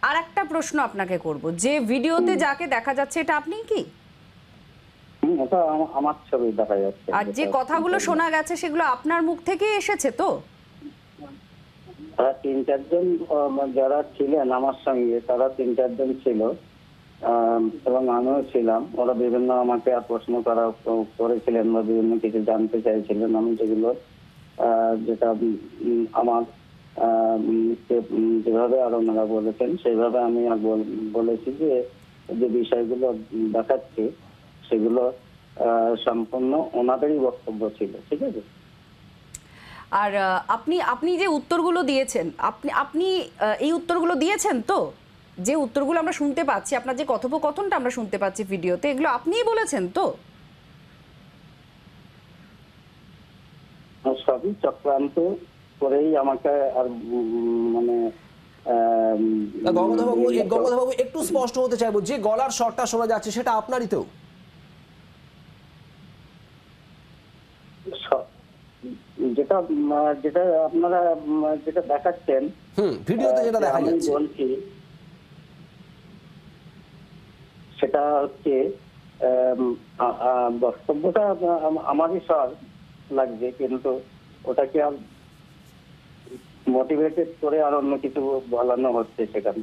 আর একটা প্রশ্ন আপনাকে করব, যে ভিডিওতে যাকে দেখা যাচ্ছে এটা আপনি কি? এটা আমার ছবি দেখা যাচ্ছে। আর যে কথাগুলো শোনা গেছে সেগুলো আপনার মুখ থেকেই এসেছে তো? তারা ৩-৪ জন যারা ছিলেন আমার সঙ্গে, তারা ৩-৪ জন ছিল এবং আমিও ছিলাম। ওরা বিভিন্ন আমাকে প্রশ্ন করেছিলেন বা বিভিন্ন কিছু জানতে চাইছিলেন। আমি যেগুলো যেটা আমার যেভাবে আর ওনারা বলেছেন সেইভাবে আমি বলেছি যে যে বিষয়গুলো দেখাচ্ছি সেগুলো সম্পূর্ণ ওনাদেরই বক্তব্য ছিল। ঠিক আছে। আর আপনি আপনি যে উত্তরগুলো দিয়েছেন, আপনি আপনি এই উত্তরগুলো দিয়েছেন তো? যে উত্তরগুলো আমরা শুনতে পাচ্ছি, আপনার যে কথোপকথনটা আমরা শুনতে পাচ্ছি ভিডিওতে, এগুলো আপনিই বলেছেন তো? সবই চক্রান্ত করেই আমাকে আর মানে গঙ্গাধরবাবু একটু স্পষ্ট হতে চাইবো, যে গলার স্বরটা শোনা যাচ্ছে সেটা আপনারই তো? যেটা যেটা আপনারা যেটা দেখাচ্ছেন, ভিডিওতে যেটা দেখা আমি যাচ্ছে বলছি সেটা হচ্ছে বক্তব্যটা আমারই স্বর লাগছে, কিন্তু ওটাকে আর মোটিভেটেড করে আর অন্য কিছু বলানো হচ্ছে সেখানে।